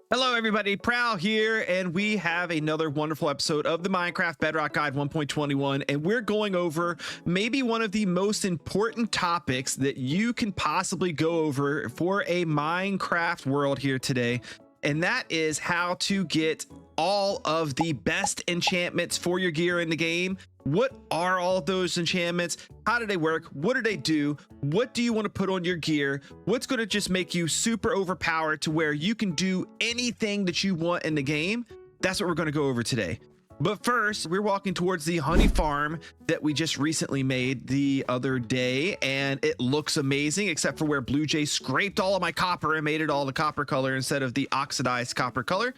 Hello everybody, Prowl here, and we have another wonderful episode of the Minecraft Bedrock Guide 1.21, and we're going over maybe one of the most important topics that you can possibly go over for a Minecraft world here today, and that is how to get all of the best enchantments for your gear in the game. What are all of those enchantments? How do they work? What do they do? What do you want to put on your gear? What's going to just make you super overpowered to where you can do anything that you want in the game? That's what we're going to go over today. But first, we're walking towards the honey farm that we just recently made the other day, and it looks amazing, except for where Blue Jay scraped all of my copper and made it all the copper color instead of the oxidized copper color.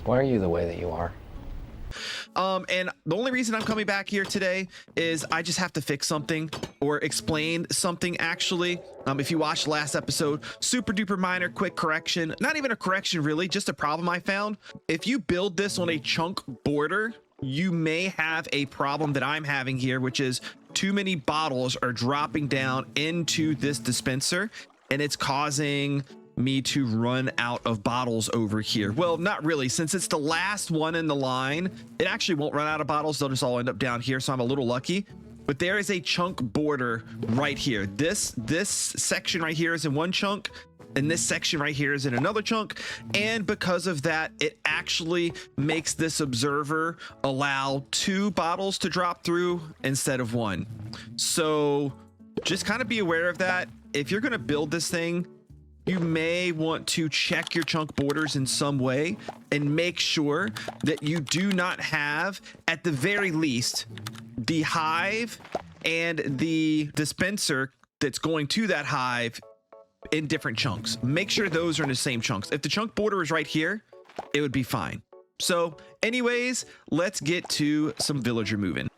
Why are you the way that you are? And the only reason I'm coming back here today is I just have to fix something or explain something actually. If you watched the last episode, super duper minor quick correction, not even a correction really, just a problem I found. If you build this on a chunk border, you may have a problem that I'm having here, which is too many bottles are dropping down into this dispenser and it's causing me to run out of bottles over here. Well, not really, since it's the last one in the line, it actually won't run out of bottles. They'll just all end up down here, so I'm a little lucky. But there is a chunk border right here. This section right here is in one chunk, and this section right here is in another chunk, and because of that, it actually makes this observer allow 2 bottles to drop through instead of 1. So just kind of be aware of that. If you're going to build this thing, you may want to check your chunk borders in some way and make sure that you do not have, at the very least, the hive and the dispenser that's going to that hive in different chunks. Make sure those are in the same chunks. If the chunk border is right here, it would be fine. So anyways, let's get to some villager moving.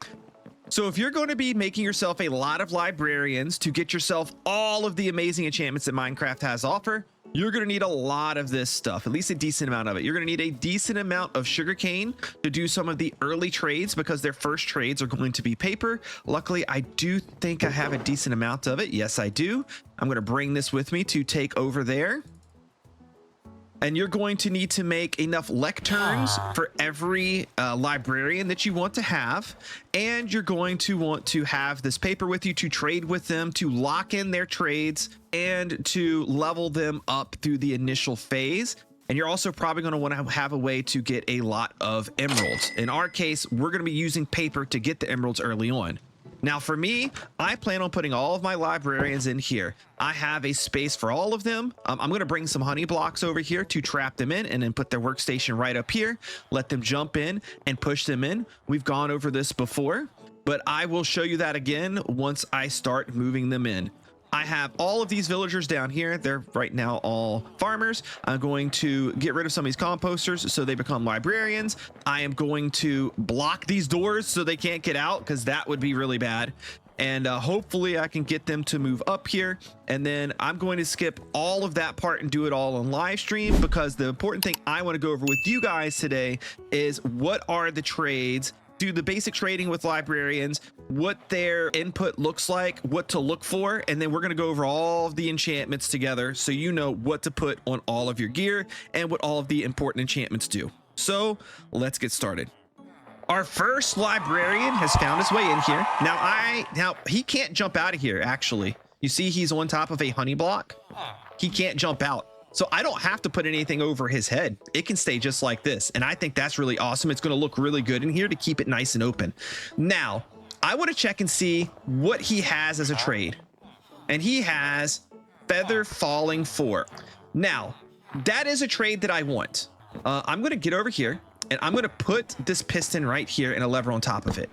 So if you're going to be making yourself a lot of librarians to get yourself all of the amazing enchantments that Minecraft has to offer, you're going to need a lot of this stuff, at least a decent amount of it. You're going to need a decent amount of sugarcane to do some of the early trades because their first trades are going to be paper. Luckily, I do think I have a decent amount of it. Yes, I do. I'm going to bring this with me to take over there. And you're going to need to make enough lecterns for every librarian that you want to have. And you're going to want to have this paper with you to trade with them, to lock in their trades, and to level them up through the initial phase. And you're also probably going to want to have a way to get a lot of emeralds. In our case, we're going to be using paper to get the emeralds early on. Now for me, I plan on putting all of my librarians in here. I have a space for all of them. I'm going to bring some honey blocks over here to trap them in and then put their workstation right up here. Let them jump in and push them in. We've gone over this before, but I will show you that again once I start moving them in. I have all of these villagers down here. They're right now all farmers. I'm going to get rid of some of these composters so they become librarians. I am going to block these doors so they can't get out because that would be really bad. And hopefully I can get them to move up here. And then I'm going to skip all of that part and do it all on live stream because the important thing I want to go over with you guys today is what are the trades, do the basic trading with librarians, what their input looks like, what to look for, and then we're going to go over all of the enchantments together so you know what to put on all of your gear and what all of the important enchantments do. So let's get started. Our first librarian has found his way in here. Now he can't jump out of here actually. You see he's on top of a honey block. He can't jump out. So I don't have to put anything over his head. It can stay just like this. And I think that's really awesome. It's going to look really good in here to keep it nice and open. Now, I want to check and see what he has as a trade. And he has Feather Falling 4. Now, that is a trade that I want. I'm going to get over here and I'm going to put this piston right here and a lever on top of it.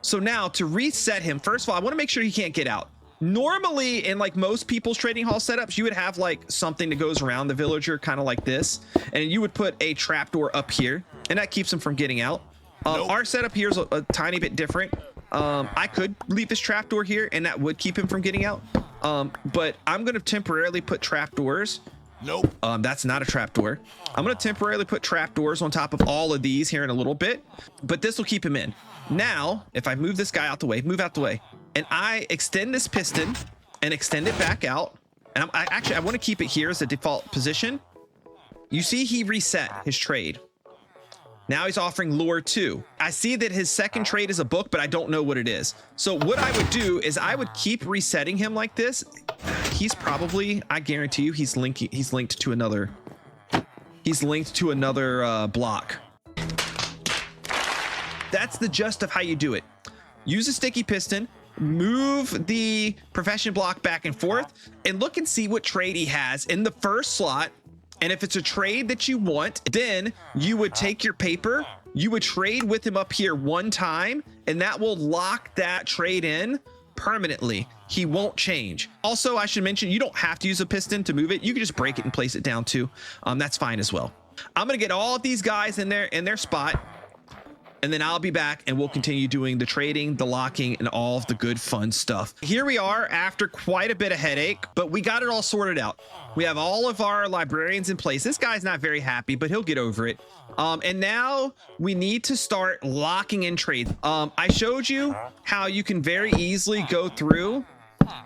So now to reset him, first of all, I want to make sure he can't get out. Normally in like most people's trading hall setups, you would have like something that goes around the villager kind of like this, and you would put a trapdoor up here and that keeps him from getting out. Our setup here is a tiny bit different. I could leave this trapdoor here and that would keep him from getting out, but I'm going to temporarily put trapdoors. Nope. That's not a trapdoor. I'm going to temporarily put trapdoors on top of all of these here in a little bit, but this will keep him in. Now, if I move this guy out the way, move out the way, and I extend this piston and extend it back out, And I want to keep it here as the default position. You see he reset his trade. Now he's offering lure 2. I see that his second trade is a book, but I don't know what it is. So what I would do is I would keep resetting him like this. He's probably, I guarantee you, he's linked to another block. That's the gist of how you do it. Use a sticky piston, move the profession block back and forth, and look and see what trade he has in the first slot. And if it's a trade that you want, then you would take your paper, you would trade with him up here one time, and that will lock that trade in permanently. He won't change. Also, I should mention, you don't have to use a piston to move it. You can just break it and place it down too. That's fine as well. I'm gonna get all of these guys in their spot, and then I'll be back and we'll continue doing the trading, the locking, and all of the good fun stuff. Here we are after quite a bit of headache, but we got it all sorted out. We have all of our librarians in place. This guy's not very happy, but he'll get over it. And now we need to start locking in trades. I showed you how you can very easily go through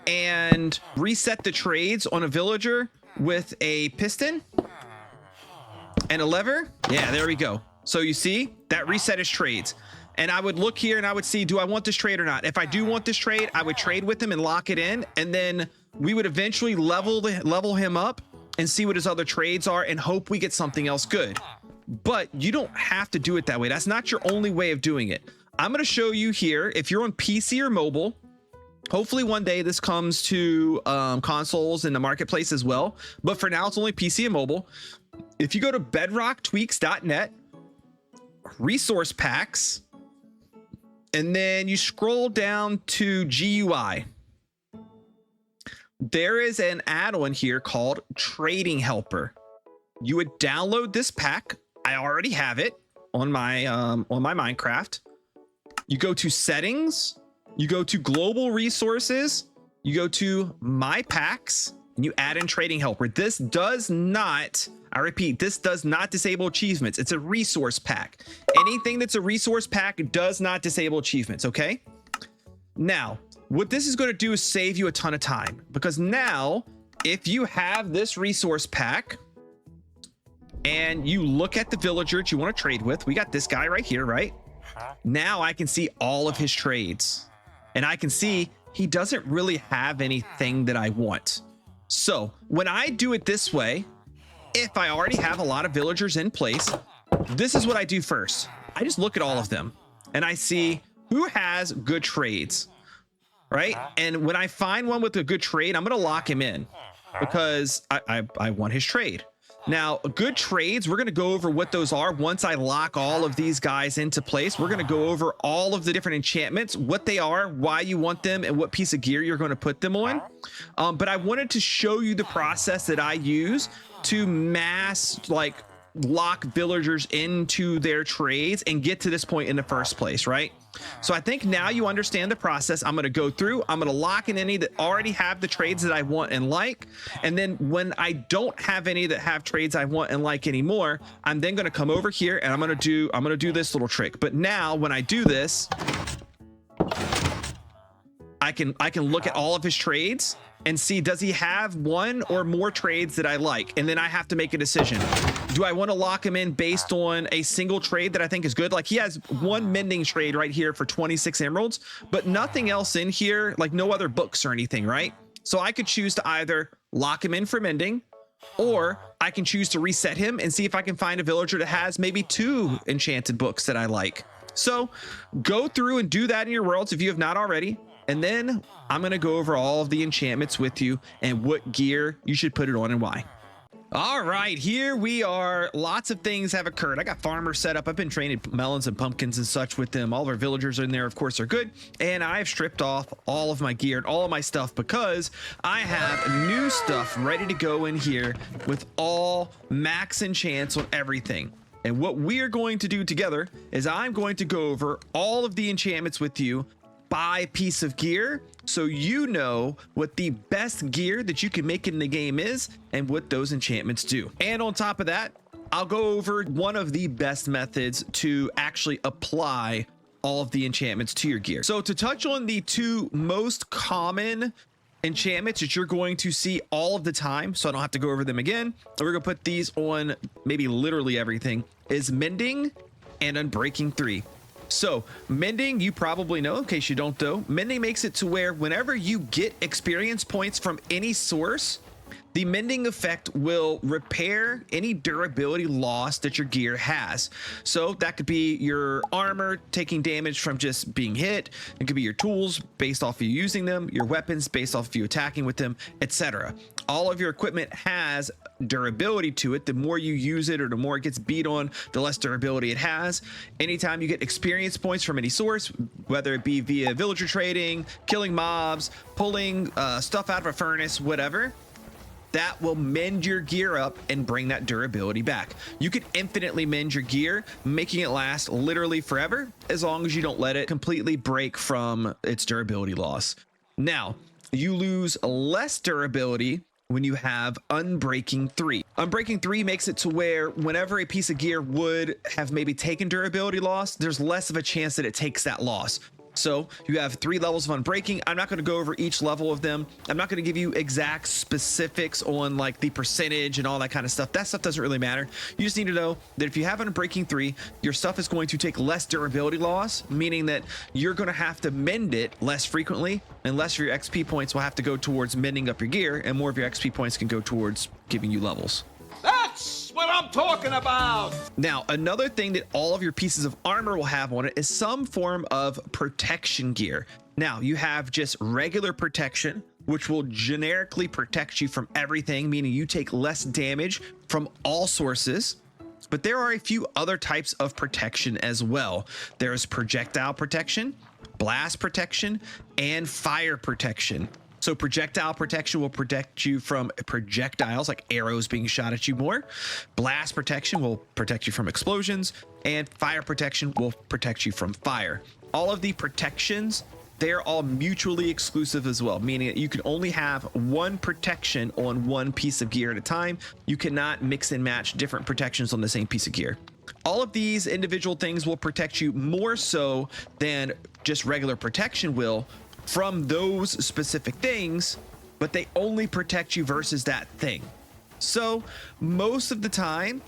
and reset the trades on a villager with a piston and a lever. Yeah, there we go. So you see that reset his trades, and I would look here and I would see, do I want this trade or not? If I do want this trade, I would trade with him and lock it in, and then we would eventually level him up and see what his other trades are and hope we get something else good. But you don't have to do it that way. That's not your only way of doing it. I'm going to show you here, if you're on PC or mobile, hopefully one day this comes to consoles in the marketplace as well, but for now it's only PC and mobile. If you go to bedrocktweaks.net, resource packs, and then you scroll down to GUI, there is an add-on here called Trading Helper. You would download this pack. I already have it on my Minecraft. You go to settings, you go to global resources, you go to my packs, and you add in Trading Helper. This does not, I repeat, this does not disable achievements. It's a resource pack. Anything that's a resource pack does not disable achievements, okay? Now, what this is going to do is save you a ton of time, because now if you have this resource pack and you look at the villager that you want to trade with, we got this guy right here, right? Now I can see all of his trades, and I can see he doesn't really have anything that I want. So when I do it this way, if I already have a lot of villagers in place, this is what I do first. I just look at all of them and I see who has good trades, right? And when I find one with a good trade, I'm going to lock him in because I want his trade. Now, good trades, we're going to go over what those are once I lock all of these guys into place. We're going to go over all of the different enchantments, what they are, why you want them, and what piece of gear you're going to put them on. But I wanted to show you the process that I use to lock villagers into their trades and get to this point in the first place, right? So I think now you understand the process. I'm going to go through, I'm going to lock in any that already have the trades that I want and like, and then when I don't have any that have trades I want and like anymore, I'm then going to come over here and I'm going to do this little trick. But now when I do this, I can look at all of his trades and see, does he have one or more trades that I like? And then I have to make a decision. Do I want to lock him in based on a single trade that I think is good? Like, he has one mending trade right here for 26 emeralds, but nothing else in here, like no other books or anything, right? So I could choose to either lock him in for mending, or I can choose to reset him and see if I can find a villager that has maybe 2 enchanted books that I like. So go through and do that in your worlds if you have not already. And then I'm going to go over all of the enchantments with you and what gear you should put it on and why. All right, here we are. Lots of things have occurred. I got farmers set up. I've been training melons and pumpkins and such with them. All of our villagers in there, of course, are good. And I've stripped off all of my gear and all of my stuff because I have new stuff ready to go in here with all max enchants on everything. And what we're going to do together is I'm going to go over all of the enchantments with you by piece of gear, so you know what the best gear that you can make in the game is and what those enchantments do. And on top of that, I'll go over one of the best methods to actually apply all of the enchantments to your gear. So to touch on the 2 most common enchantments that you're going to see all of the time, so I don't have to go over them again. We're gonna put these on maybe literally everything, is Mending and Unbreaking 3. So Mending, you probably know, in case you don't though, Mending makes it to where whenever you get experience points from any source, the mending effect will repair any durability loss that your gear has. So that could be your armor taking damage from just being hit. It could be your tools based off of you using them, your weapons based off of you attacking with them, etc. All of your equipment has durability to it. The more you use it or the more it gets beat on, the less durability it has. Anytime you get experience points from any source, whether it be via villager trading, killing mobs, pulling stuff out of a furnace, whatever, that will mend your gear up and bring that durability back. You can infinitely mend your gear, making it last literally forever, as long as you don't let it completely break from its durability loss. Now, you lose less durability when you have Unbreaking 3. Unbreaking 3 makes it to where whenever a piece of gear would have maybe taken durability loss, there's less of a chance that it takes that loss. So you have 3 levels of Unbreaking. I'm not going to go over each level of them. I'm not going to give you exact specifics on like the percentage and all that kind of stuff. That stuff doesn't really matter. You just need to know that if you have Unbreaking 3, your stuff is going to take less durability loss, meaning that you're going to have to mend it less frequently, and less of your XP points will have to go towards mending up your gear, and more of your XP points can go towards giving you levels. That's what I'm talking about. Now, another thing that all of your pieces of armor will have on it is some form of protection gear. Now, you have just regular protection, which will generically protect you from everything, meaning you take less damage from all sources. But there are a few other types of protection as well. There's projectile protection, blast protection, and fire protection. So projectile protection will protect you from projectiles like arrows being shot at you more. Blast protection will protect you from explosions, and fire protection will protect you from fire. All of the protections, they're all mutually exclusive as well, meaning that you can only have one protection on one piece of gear at a time. You cannot mix and match different protections on the same piece of gear. All of these individual things will protect you more so than just regular protection will from those specific things, but they only protect you versus that thing. So most of the time,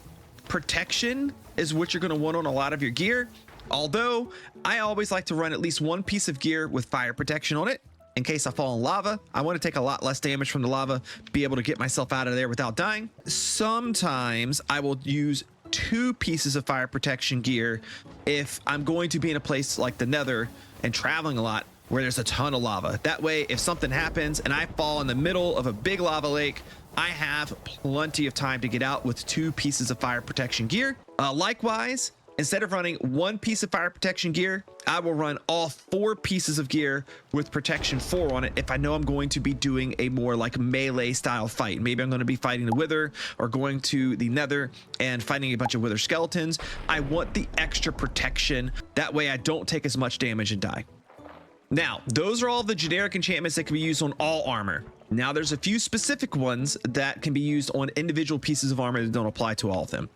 protection is what you're going to want on a lot of your gear. Although I always like to run at least one piece of gear with fire protection on it. In case I fall in lava, I want to take a lot less damage from the lava, be able to get myself out of there without dying. Sometimes I will use 2 pieces of fire protection gear if I'm going to be in a place like the Nether and traveling a lot, where there's a ton of lava. That way, if something happens and I fall in the middle of a big lava lake, I have plenty of time to get out with 2 pieces of fire protection gear. Likewise, instead of running 1 piece of fire protection gear, I will run all 4 pieces of gear with protection 4 on it if I know I'm going to be doing a more like melee style fight. Maybe I'm going to be fighting the Wither or going to the Nether and fighting a bunch of Wither skeletons. I want the extra protection. That way I don't take as much damage and die. Now, those are all the generic enchantments that can be used on all armor. Now, there's a few specific ones that can be used on individual pieces of armor that don't apply to all of them.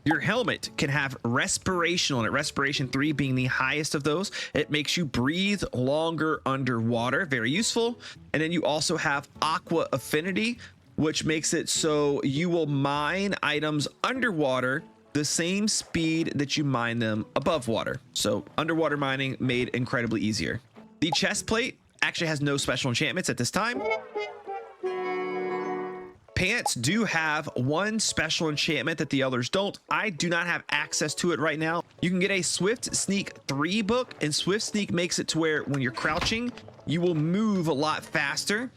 Your helmet can have respiration on it, respiration 3 being the highest of those. It makes you breathe longer underwater, very useful. And then you also have aqua affinity, which makes it so you will mine items underwater the same speed that you mine them above water. So underwater mining made incredibly easier. The chest plate actually has no special enchantments at this time. Pants do have one special enchantment that the others don't. I do not have access to it right now. You can get a Swift Sneak 3 book, and Swift Sneak makes it to where when you're crouching, you will move a lot faster.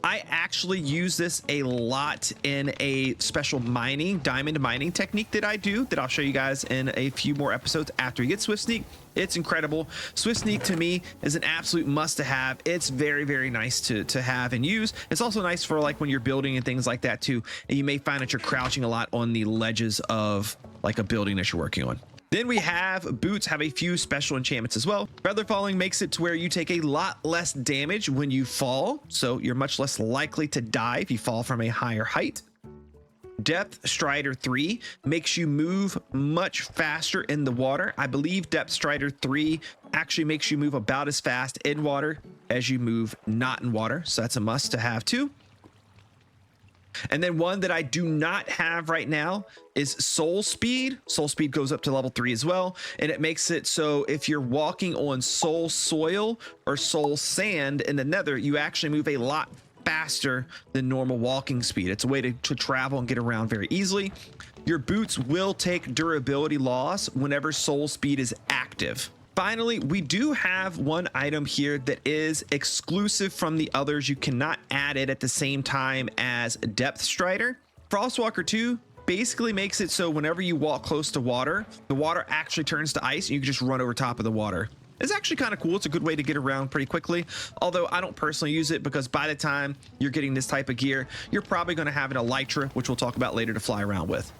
I actually use this a lot in a special diamond mining technique that I do, that I'll show you guys in a few more episodes after you get Swift Sneak. It's incredible. Swift Sneak to me is an absolute must to have. It's very, very nice to have and use. It's also nice for like when you're building and things like that too. And you may find that you're crouching a lot on the ledges of like a building that you're working on. Then we have boots, have a few special enchantments as well. Feather falling makes it to where you take a lot less damage when you fall, so you're much less likely to die if you fall from a higher height. Depth Strider 3 makes you move much faster in the water. I believe Depth Strider 3 actually makes you move about as fast in water as you move not in water. So that's a must to have too. And then one that I do not have right now is soul speed. Soul speed goes up to level 3 as well. And it makes it so if you're walking on soul soil or soul sand in the nether, you actually move a lot faster than normal walking speed. It's a way to travel and get around very easily. Your boots will take durability loss whenever soul speed is active. Finally, we do have one item here that is exclusive from the others. You cannot add it at the same time as Depth Strider. Frostwalker 2 basically makes it so whenever you walk close to water, the water actually turns to ice and you can just run over top of the water. It's actually kind of cool. It's a good way to get around pretty quickly, although I don't personally use it because by the time you're getting this type of gear, you're probably going to have an elytra, which we'll talk about later, to fly around with.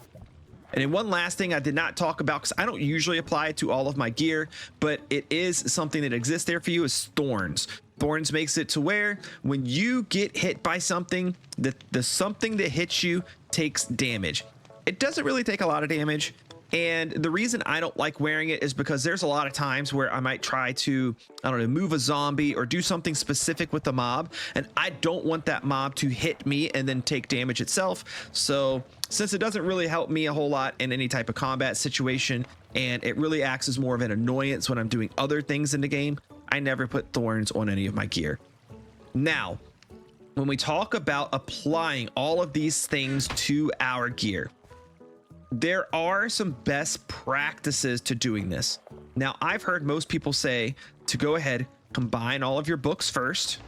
And then one last thing I did not talk about, because I don't usually apply it to all of my gear, but it is something that exists there for you, is thorns. Thorns makes it to where when you get hit by something, the something that hits you takes damage. It doesn't really take a lot of damage. And the reason I don't like wearing it is because there's a lot of times where I might try to, I don't know, move a zombie or do something specific with the mob, and I don't want that mob to hit me and then take damage itself. So since it doesn't really help me a whole lot in any type of combat situation, and it really acts as more of an annoyance when I'm doing other things in the game, I never put thorns on any of my gear. Now, when we talk about applying all of these things to our gear, there are some best practices to doing this. Now, I've heard most people say to go ahead, combine all of your books first,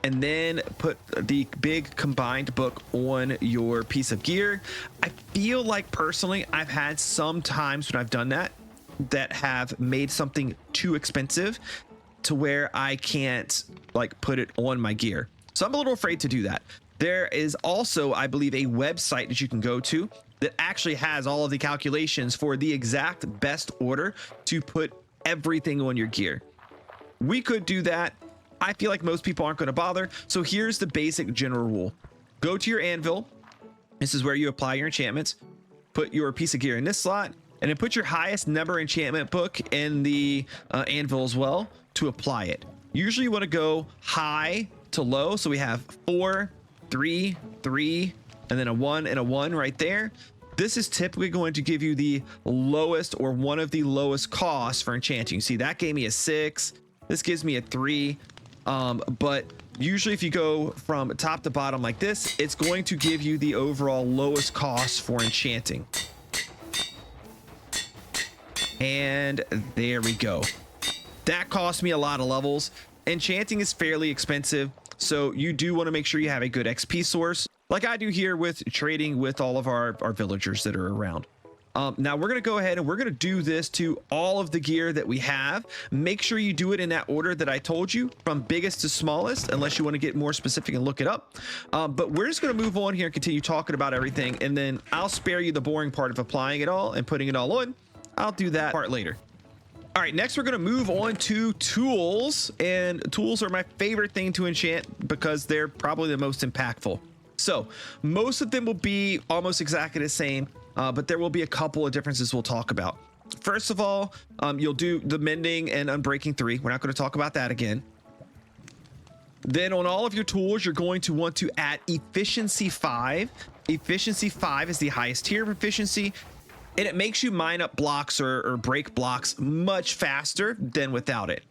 and then put the big combined book on your piece of gear. I feel like personally, I've had some times when I've done that have made something too expensive to where I can't like put it on my gear. So I'm a little afraid to do that. There is also, I believe, a website that you can go to that actually has all of the calculations for the exact best order to put everything on your gear. We could do that. I feel like most people aren't going to bother. So here's the basic general rule. Go to your anvil. This is where you apply your enchantments. Put your piece of gear in this slot, and then put your highest number enchantment book in the anvil as well to apply it. Usually you want to go high to low. So we have 4, 3, 3, and then a 1 and a 1 right there. This is typically going to give you the lowest or one of the lowest costs for enchanting. See, that gave me a 6. This gives me a 3. But usually if you go from top to bottom like this, it's going to give you the overall lowest cost for enchanting. And there we go. That cost me a lot of levels. Enchanting is fairly expensive, so you do want to make sure you have a good XP source, like I do here with trading with all of our villagers that are around. Now we're going to go ahead and we're going to do this to all of the gear that we have. Make sure you do it in that order that I told you, from biggest to smallest, unless you want to get more specific and look it up. But we're just going to move on here and continue talking about everything, and then I'll spare you the boring part of applying it all and putting it all on. I'll do that part later. All right, next we're going to move on to tools, and tools are my favorite thing to enchant because they're probably the most impactful. So most of them will be almost exactly the same, but there will be a couple of differences we'll talk about. First of all, you'll do the mending and unbreaking 3. We're not going to talk about that again. Then on all of your tools, you're going to want to add efficiency 5. Efficiency 5 is the highest tier of efficiency, and it makes you mine up blocks or break blocks much faster than without it.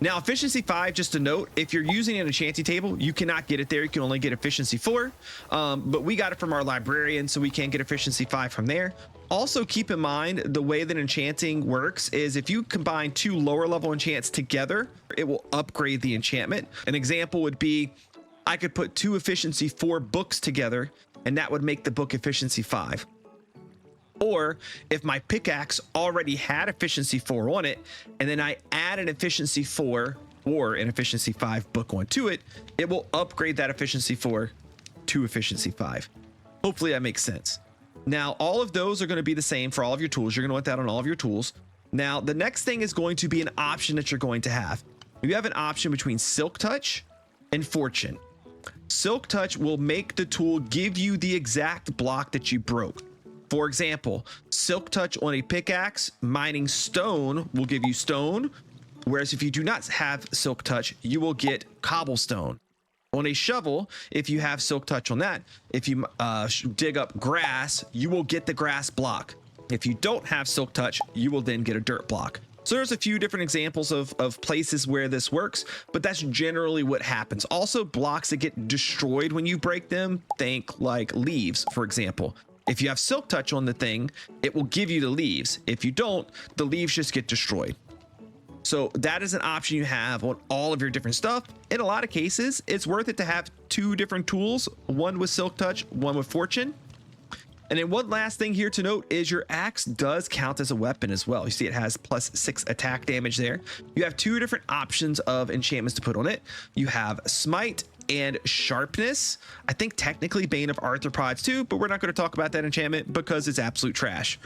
Now, efficiency 5, just a note, if you're using an enchanting table, you cannot get it there. You can only get efficiency 4, but we got it from our librarian, so we can get efficiency 5 from there. Also, keep in mind the way that enchanting works is if you combine 2 lower level enchants together, it will upgrade the enchantment. An example would be I could put 2 efficiency 4 books together, and that would make the book efficiency 5. Or if my pickaxe already had efficiency 4 on it, and then I add an efficiency 4 or an efficiency 5 book onto it, it will upgrade that efficiency 4 to efficiency 5. Hopefully that makes sense. Now, all of those are going to be the same for all of your tools. You're going to want that on all of your tools. Now, the next thing is going to be an option that you're going to have. You have an option between Silk Touch and Fortune. Silk Touch will make the tool give you the exact block that you broke. For example, Silk Touch on a pickaxe, mining stone will give you stone. Whereas if you do not have Silk Touch, you will get cobblestone. On a shovel, if you have Silk Touch on that, if you dig up grass, you will get the grass block. If you don't have Silk Touch, you will then get a dirt block. So there's a few different examples of places where this works, but that's generally what happens. Also, blocks that get destroyed when you break them, think like leaves, for example. If you have Silk Touch on the thing, it will give you the leaves. If you don't, the leaves just get destroyed. So that is an option you have on all of your different stuff. In a lot of cases, it's worth it to have two different tools, one with Silk Touch, one with Fortune. And then one last thing here to note is your axe does count as a weapon as well. You see it has +6 attack damage there. You have two different options of enchantments to put on it. You have Smite and Sharpness. I think technically Bane of Arthropods too, but we're not going to talk about that enchantment because it's absolute trash.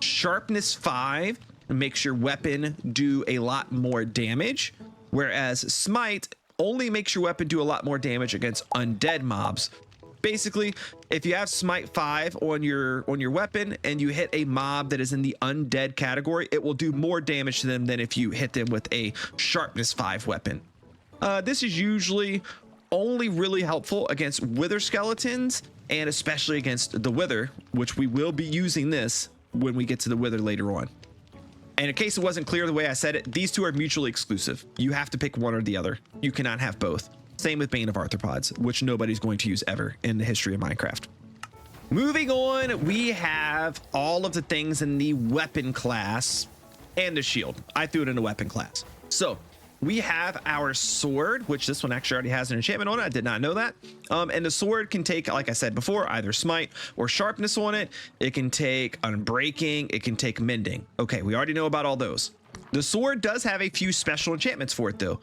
Sharpness 5 makes your weapon do a lot more damage, whereas Smite only makes your weapon do a lot more damage against undead mobs. Basically, if you have Smite 5 on your weapon and you hit a mob that is in the undead category, it will do more damage to them than if you hit them with a Sharpness 5 weapon. This is usually only really helpful against wither skeletons and especially against the wither, which we will be using this when we get to the wither later on. And in case it wasn't clear the way I said it, these two are mutually exclusive. You have to pick one or the other. You cannot have both. Same with Bane of Arthropods, which nobody's going to use ever in the history of Minecraft. Moving on, we have all of the things in the weapon class and the shield. I threw it in the weapon class. So we have our sword, which this one actually already has an enchantment on it. I did not know that. And the sword can take, like I said before, either Smite or Sharpness on it. It can take Unbreaking. It can take Mending. Okay, we already know about all those. The sword does have a few special enchantments for it, though.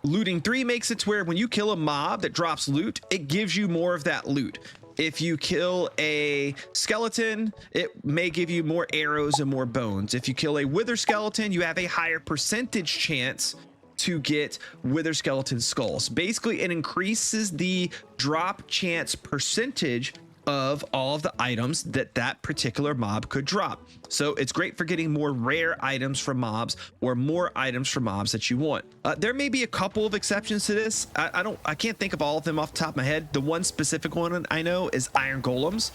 Looting 3 makes it to where when you kill a mob that drops loot, it gives you more of that loot. If you kill a skeleton, it may give you more arrows and more bones. If you kill a wither skeleton, you have a higher percentage chance to get wither skeleton skulls. Basically, it increases the drop chance percentage of all of the items that particular mob could drop. So it's great for getting more rare items from mobs or more items from mobs that you want. There may be a couple of exceptions to this. I can't think of all of them off the top of my head. The one specific one I know is iron golems.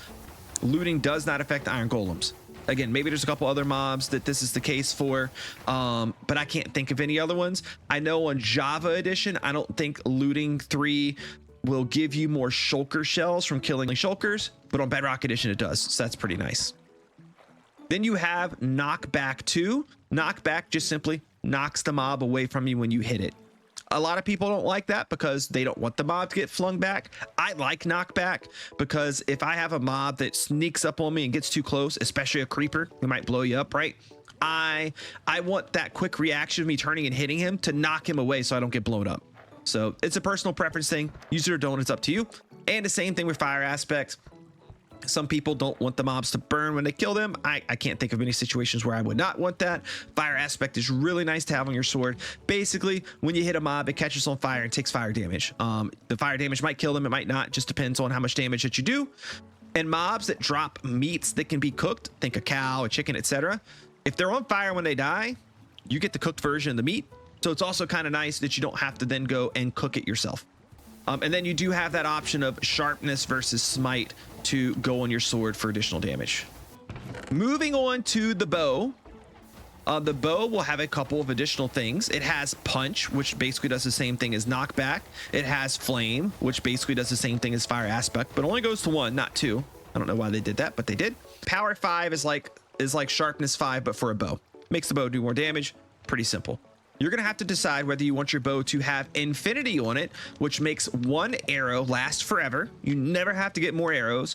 Looting does not affect iron golems. Again, maybe there's a couple other mobs that this is the case for, but I can't think of any other ones. I know on Java Edition, I don't think Looting 3 will give you more shulker shells from killing shulkers, but on Bedrock Edition it does, so that's pretty nice. Then you have Knockback 2. Knockback just simply knocks the mob away from you when you hit it. A lot of people don't like that because they don't want the mob to get flung back. I like knockback because if I have a mob that sneaks up on me and gets too close, especially a creeper, it might blow you up, right? I want that quick reaction of me turning and hitting him to knock him away so I don't get blown up. So it's a personal preference thing. Use it or don't, it's up to you. And the same thing with fire aspects. Some people don't want the mobs to burn when they kill them. I can't think of any situations where I would not want that. Fire aspect is really nice to have on your sword. Basically, when you hit a mob, it catches on fire and takes fire damage. The fire damage might kill them, it might not. Just depends on how much damage that you do. And mobs that drop meats that can be cooked, think a cow, a chicken, etc. If they're on fire when they die, you get the cooked version of the meat. So it's also kind of nice that you don't have to then go and cook it yourself. And then you do have that option of Sharpness versus Smite to go on your sword for additional damage. Moving on to the bow. The bow will have a couple of additional things. It has Punch, which basically does the same thing as Knockback. It has Flame, which basically does the same thing as Fire Aspect, but only goes to 1, not 2. I don't know why they did that, but they did. Power 5 is like Sharpness 5, but for a bow. Makes the bow do more damage. Pretty simple. You're going to have to decide whether you want your bow to have infinity on it, which makes one arrow last forever. You never have to get more arrows.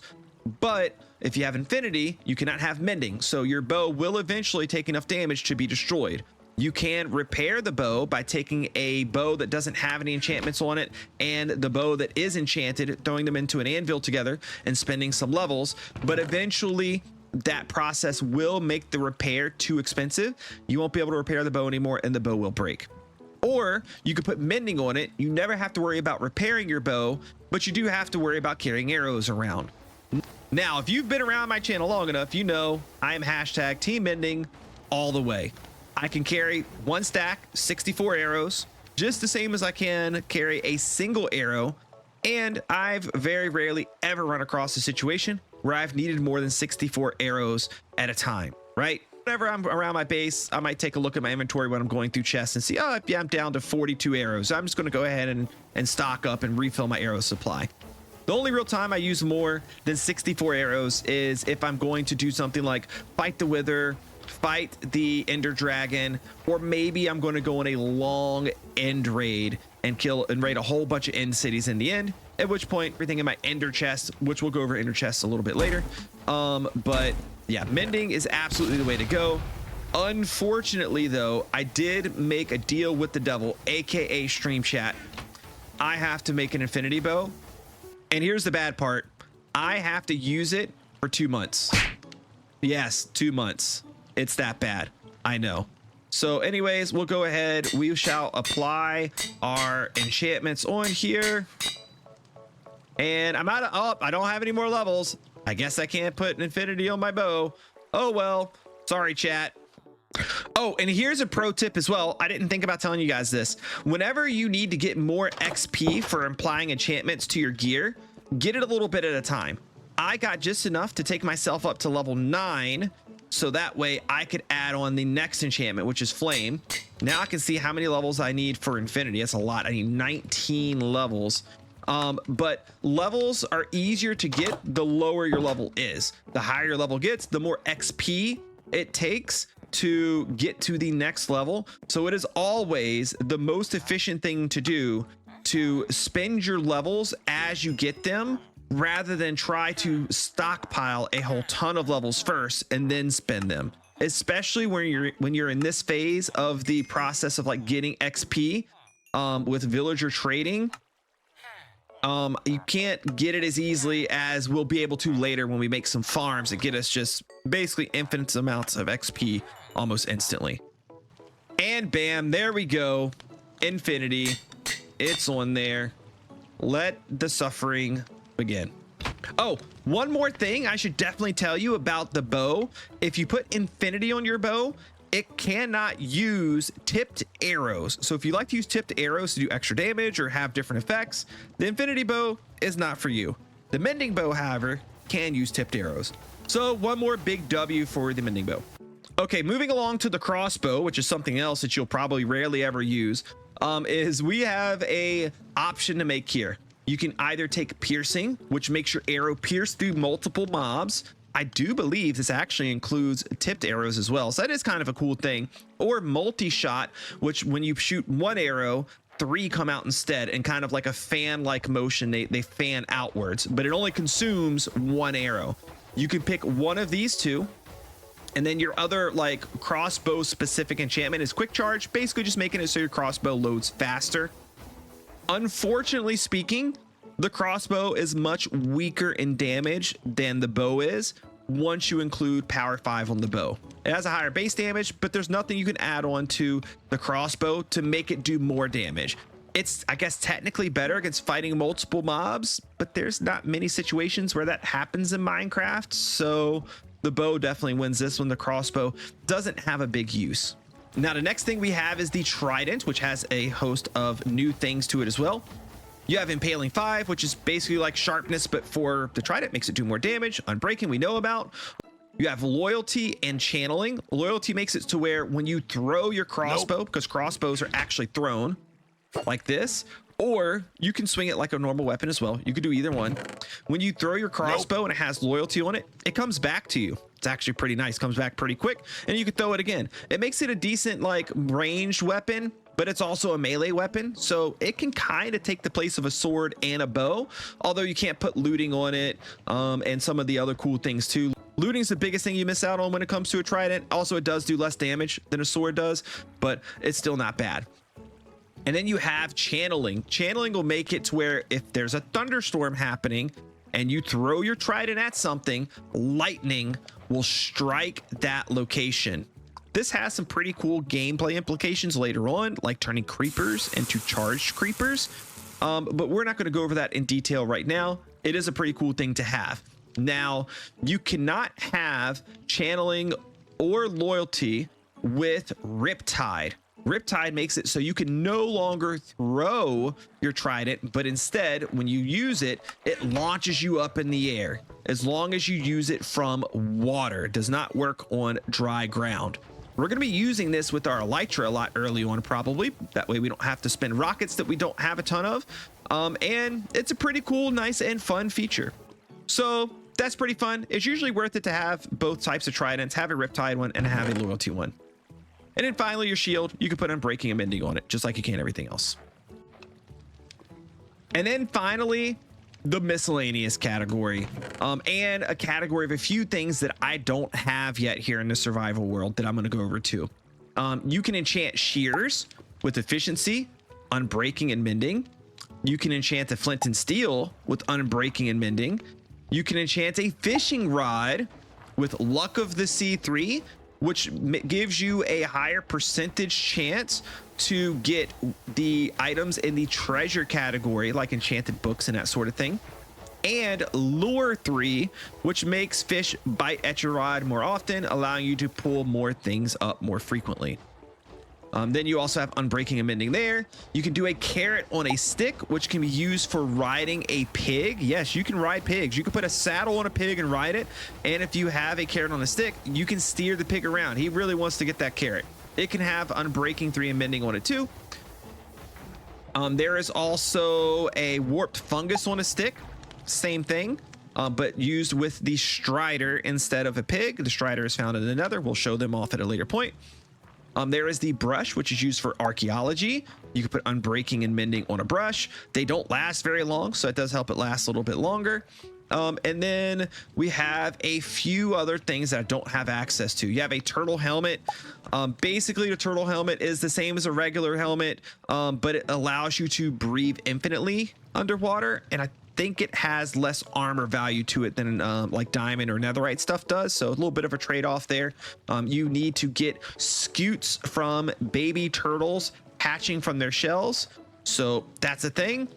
But if you have infinity, you cannot have mending. So your bow will eventually take enough damage to be destroyed. You can repair the bow by taking a bow that doesn't have any enchantments on it and the bow that is enchanted, throwing them into an anvil together and spending some levels. But eventually, that process will make the repair too expensive. You won't be able to repair the bow anymore and the bow will break. Or you could put mending on it. You never have to worry about repairing your bow, but you do have to worry about carrying arrows around. Now, if you've been around my channel long enough, you know I am hashtag team mending all the way. I can carry one stack, 64 arrows, just the same as I can carry a single arrow. And I've very rarely ever run across a situation where I've needed more than 64 arrows at a time, right? Whenever I'm around my base, I might take a look at my inventory when I'm going through chests and see, oh, yeah, I'm down to 42 arrows. I'm just going to go ahead and stock up and refill my arrow supply. The only real time I use more than 64 arrows is if I'm going to do something like fight the Wither, fight the Ender Dragon, or maybe I'm going to go on a long end raid and kill and raid a whole bunch of end cities in the end, at which point everything in my ender chest, which we'll go over ender chests a little bit later. But yeah, mending is absolutely the way to go. Unfortunately though, I did make a deal with the devil, aka stream chat. I have to make an infinity bow, and here's the bad part: I have to use it for 2 months. Yes, 2 months. It's that bad. I know. So anyways, we'll go ahead. We shall apply our enchantments on here. And I'm out of, oh, I don't have any more levels. I guess I can't put an infinity on my bow. Oh, well, sorry, chat. Oh, and here's a pro tip as well. I didn't think about telling you guys this. Whenever you need to get more XP for applying enchantments to your gear, get it a little bit at a time. I got just enough to take myself up to level 9. So that way I could add on the next enchantment, which is flame. Now I can see how many levels I need for infinity. That's a lot. I need 19 levels. But levels are easier to get the lower your level is. The higher your level gets, the more XP it takes to get to the next level. So it is always the most efficient thing to do to spend your levels as you get them, rather than try to stockpile a whole ton of levels first and then spend them. Especially when you're in this phase of the process of like getting XP with villager trading. You can't get it as easily as we'll be able to later when we make some farms that get us just basically infinite amounts of XP almost instantly. And bam, there we go. Infinity. It's on there. Let the suffering begin. Oh, one more thing I should definitely tell you about the bow. If you put infinity on your bow, it cannot use tipped arrows. So if you like to use tipped arrows to do extra damage or have different effects, the infinity bow is not for you. The mending bow, however, can use tipped arrows. So one more big W for the mending bow. Okay, moving along to the crossbow, which is something else that you'll probably rarely ever use, is we have a option to make here. You can either take piercing, which makes your arrow pierce through multiple mobs. I do believe this actually includes tipped arrows as well, so that is kind of a cool thing. Or multi-shot, which when you shoot one arrow, 3 come out instead, and kind of like a fan-like motion, they fan outwards, but it only consumes 1 arrow. You can pick one of these two, and then your other like crossbow specific enchantment is quick charge, basically just making it so your crossbow loads faster. Unfortunately speaking, the crossbow is much weaker in damage than the bow is once you include power 5 on the bow. It has a higher base damage, but there's nothing you can add on to the crossbow to make it do more damage. It's, I guess, technically better against fighting multiple mobs, but there's not many situations where that happens in Minecraft, so the bow definitely wins this one. The crossbow doesn't have a big use. Now, the next thing we have is the trident, which has a host of new things to it as well. You have Impaling 5, which is basically like sharpness, but for the trident, makes it do more damage. Unbreaking, we know about. You have loyalty and channeling. Loyalty makes it to where when you throw your crossbow, because crossbows are actually thrown like this, or you can swing it like a normal weapon as well. You could do either one. When you throw your crossbow and it has loyalty on it, it comes back to you. It's actually pretty nice. Comes back pretty quick, and you can throw it again. It makes it a decent like ranged weapon, but it's also a melee weapon, so it can kind of take the place of a sword and a bow, although you can't put looting on it, and some of the other cool things too. Looting is the biggest thing you miss out on when it comes to a trident. Also, it does do less damage than a sword does, but it's still not bad. And then you have channeling. Channeling will make it to where if there's a thunderstorm happening and you throw your trident at something, lightning will strike that location. This has some pretty cool gameplay implications later on, like turning creepers into charged creepers. But we're not going to go over that in detail right now. It is a pretty cool thing to have. Now, you cannot have channeling or loyalty with Riptide. Riptide makes it so you can no longer throw your trident, but instead, when you use it, it launches you up in the air as long as you use it from water. It does not work on dry ground. We're going to be using this with our Elytra a lot early on, probably. That way we don't have to spend rockets that we don't have a ton of. And it's a pretty cool, nice, and fun feature. So that's pretty fun. It's usually worth it to have both types of tridents, have a Riptide one and have a loyalty one. And then finally, your shield, you can put Unbreaking and Mending on it, just like you can everything else. And then finally, the miscellaneous category, and a category of a few things that I don't have yet here in the survival world that I'm going to go over to. You can enchant shears with efficiency, Unbreaking and Mending. You can enchant a flint and steel with Unbreaking and Mending. You can enchant a fishing rod with Luck of the Sea 3, which gives you a higher percentage chance to get the items in the treasure category, like enchanted books and that sort of thing. And Lure 3, which makes fish bite at your rod more often, allowing you to pull more things up more frequently. Then you also have Unbreaking and Mending there. You can do a carrot on a stick, which can be used for riding a pig. Yes, you can ride pigs. You can put a saddle on a pig and ride it. And if you have a carrot on a stick, you can steer the pig around. He really wants to get that carrot. It can have Unbreaking 3 and Mending on it too. There is also a warped fungus on a stick. Same thing, but used with the strider instead of a pig. The strider is found in the nether. We'll show them off at a later point. There is the brush, which is used for archaeology. You can put Unbreaking and Mending on a brush. They don't last very long, so it does help it last a little bit longer. And then we have a few other things that I don't have access to. You have a turtle helmet. Basically, the turtle helmet is the same as a regular helmet, but it allows you to breathe infinitely underwater. And I think it has less armor value to it than like diamond or netherite stuff does, so a little bit of a trade-off there. You need to get scutes from baby turtles hatching from their shells, so that's a thing.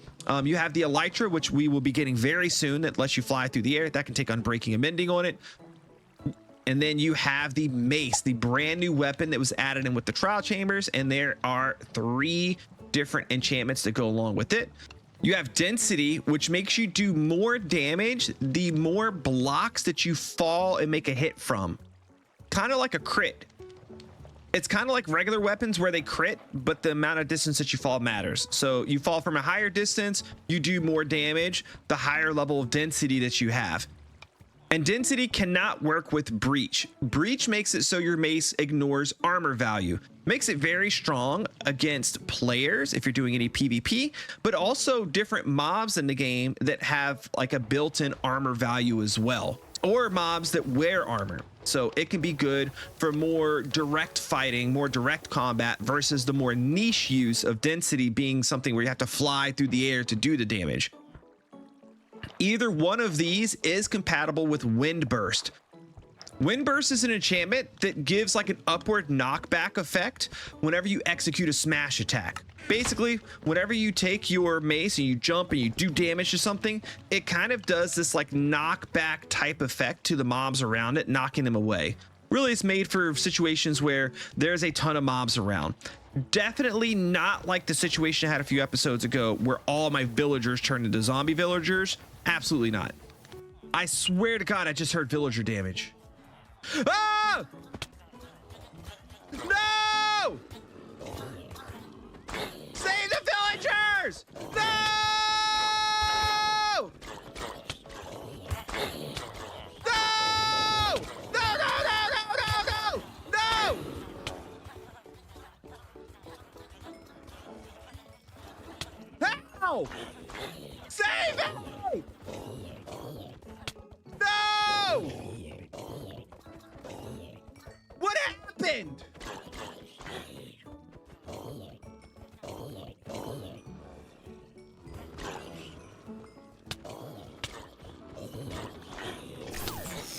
You have the Elytra, which we will be getting very soon, that lets you fly through the air. That can take Unbreaking and Mending on it. And then you have the mace, the brand new weapon that was added in with the trial chambers, and there are 3 different enchantments that go along with it. You have density, which makes you do more damage the more blocks that you fall and make a hit from. Kind of like a crit. It's kind of like regular weapons where they crit, but the amount of distance that you fall matters. So you fall from a higher distance, you do more damage, the higher level of density that you have. And density cannot work with breach. Breach makes it so your mace ignores armor value. Makes it very strong against players if you're doing any PvP, but also different mobs in the game that have like a built-in armor value as well, or mobs that wear armor. So it can be good for more direct fighting, more direct combat versus the more niche use of density being something where you have to fly through the air to do the damage. Either one of these is compatible with Wind Burst. Wind Burst is an enchantment that gives like an upward knockback effect whenever you execute a smash attack. Basically, whenever you take your mace and you jump and you do damage to something, it kind of does this like knockback type effect to the mobs around it, knocking them away. Really, it's made for situations where there's a ton of mobs around. Definitely not like the situation I had a few episodes ago where all my villagers turned into zombie villagers. Absolutely not. I swear to God, I just heard villager damage. Ah! No! Save the villagers! No! No! No, no, no, no, no, no! No! How? Save it! No! What happened?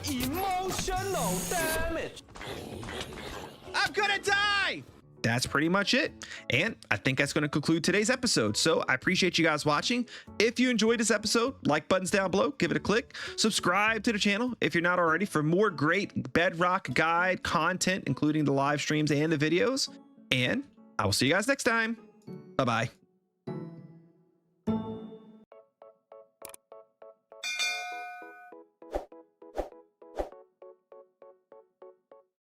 Emotional damage. I'm gonna die! that's pretty much it. And I think that's going to conclude today's episode. So I appreciate you guys watching. If you enjoyed this episode, like buttons down below, give it a click, subscribe to the channel if you're not already for more great Bedrock guide content, including the live streams and the videos. And I will see you guys next time. Bye-bye.